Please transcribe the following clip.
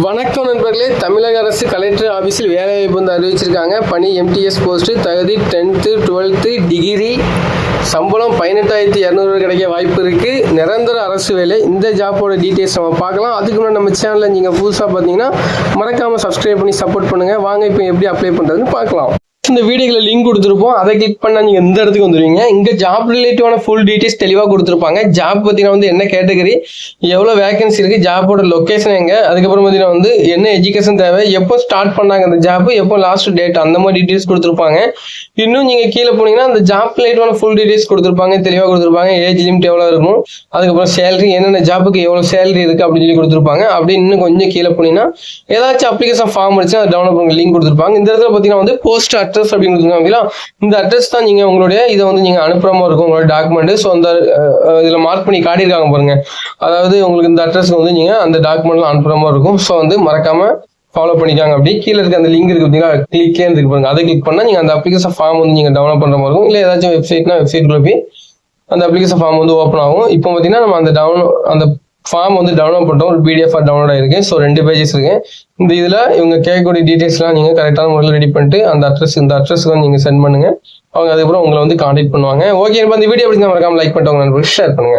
வணக்கம் நண்பர்களே. தமிழக அரசு கலெக்டர் ஆஃபீஸில் வேலைவாய்ப்பு வந்து அறிவிச்சிருக்காங்க. பணி எம்டிஎஸ் போஸ்ட்டு, தகுதி 10th 12th டிகிரி, சம்பளம் 18,200 கிடைக்க வாய்ப்பு இருக்குது. நிரந்தர அரசு வேலை. இந்த ஜாப்போட டீட்டெயில்ஸ் நம்ம பார்க்கலாம். அதுக்கு முன்னாடி நம்ம சேனலில் நீங்கள் புதுசாக பார்த்தீங்கன்னா மறக்காமல் சப்ஸ்கிரைப் பண்ணி சப்போர்ட் பண்ணுங்கள். வாங்க இப்போ எப்படி அப்ளை பண்ணுறதுன்னு பார்க்கலாம். இந்த வீடியோவில் லிங்க் கொடுத்துருப்போம். அதை கிளிக் பண்ணால் நீங்கள் இந்த இடத்துக்கு வந்துடுவீங்க. இங்கே ஜாப் ரிலேட்டிவான ஃபுல் டீட்டெயில்ஸ் தெளிவாக கொடுத்துருப்பாங்க. ஜாப் பார்த்தீங்கன்னா வந்து என்ன கேட்டகரி, எவ்வளோ வேகன்சி இருக்குது, ஜாப்போட லொக்கேஷன் எங்கே, அதுக்கப்புறம் பார்த்தீங்கன்னா வந்து என்ன எஜுகேஷன் தேவை, எப்போ ஸ்டார்ட் பண்ணாங்க அந்த ஜாப், எப்போ லாஸ்ட் டேட், அந்த மாதிரி டீட்டெயில்ஸ் கொடுத்துருப்பாங்க. இன்னும் நீங்கள் கீழே போனீங்கன்னா அந்த ஜாப் ரிலேட்டிவான ஃபுல் டீட்டெயில்ஸ் கொடுத்துருப்பாங்க, தெளிவாக கொடுத்துருப்பாங்க. ஏஜ் லிமிட் எவ்வளோ இருக்கும், அதுக்கப்புறம் சேலரி, என்னென்ன ஜாப்புக்கு எவ்வளோ சேலரி இருக்குது அப்படின்னு சொல்லி கொடுத்துருப்பாங்க. அப்படி இன்னும் கொஞ்சம் கீழே போனீங்கன்னா ஏதாச்சும் அப்ளிகேஷன் ஃபார்ம் அடிச்சு அதை டவுன்லோட் பண்ண லிங்க் கொடுத்துருப்பாங்க. இந்த இடத்துல பார்த்தீங்கன்னா வந்து போஸ்ட் அட்ரஸ் அப்படின்னு கொடுத்துருக்காங்களா, இந்த அட்ரஸ் தான் நீங்கள் உங்களுடைய இதை வந்து நீங்கள் அனுப்புற மாதிரி இருக்கும் உங்களோட டாக்குமெண்ட். ஸோ அந்த இதில் மார்க் பண்ணி காட்டியிருக்காங்க பாருங்க. அதாவது உங்களுக்கு இந்த அட்ரஸ்க்கு வந்து நீங்கள் அந்த டாக்குமெண்ட்லாம் அனுப்புற மாதிரி இருக்கும். ஸோ வந்து மறக்காம ஃபாலோ பண்ணிக்காங்க. அப்படி கீழே இருக்க அந்த லிங்க் இருக்கு பார்த்தீங்கன்னா, கிளிக்கே இருக்கு பாருங்க. அதை கிளிக் பண்ணால் நீங்கள் அந்த அப்ளிகேஷன் ஃபார்ம் வந்து நீங்கள் டவுன்லோட் பண்ணுற மாதிரி இருக்கும். இல்லை ஏதாச்சும் வெப்சைட்ல போய் அந்த அப்ளிகேஷன் ஃபார்ம் வந்து ஓப்பன் ஆகும். இப்போ பார்த்தீங்கன்னா நம்ம அந்த ஃபார்ம் வந்து டவுன்லோட் பண்ணுறோம். ஒரு PDF டவுன்லோட் ஆயிருக்கு. ஸோ 2 பேஜஸ் இருக்கு. இந்த இதில் இவங்க கேட்கக்கூடிய டீட்டெயில்ஸ்லாம் நீங்கள் கரெக்டான முறையில் ரெடி பண்ணிட்டு இந்த அட்ரஸ்க்கு வந்து நீங்கள் சென்ட் பண்ணுங்க. அவங்க அதுக்கப்புறம் உங்களை வந்து கான்டாக்ட் பண்ணுவாங்க. ஓகே, இந்த வீடியோ எப்படி மறக்காம லைக் பண்ணிட்டு உங்க நண்பர்களுக்கு ஷேர் பண்ணுங்க.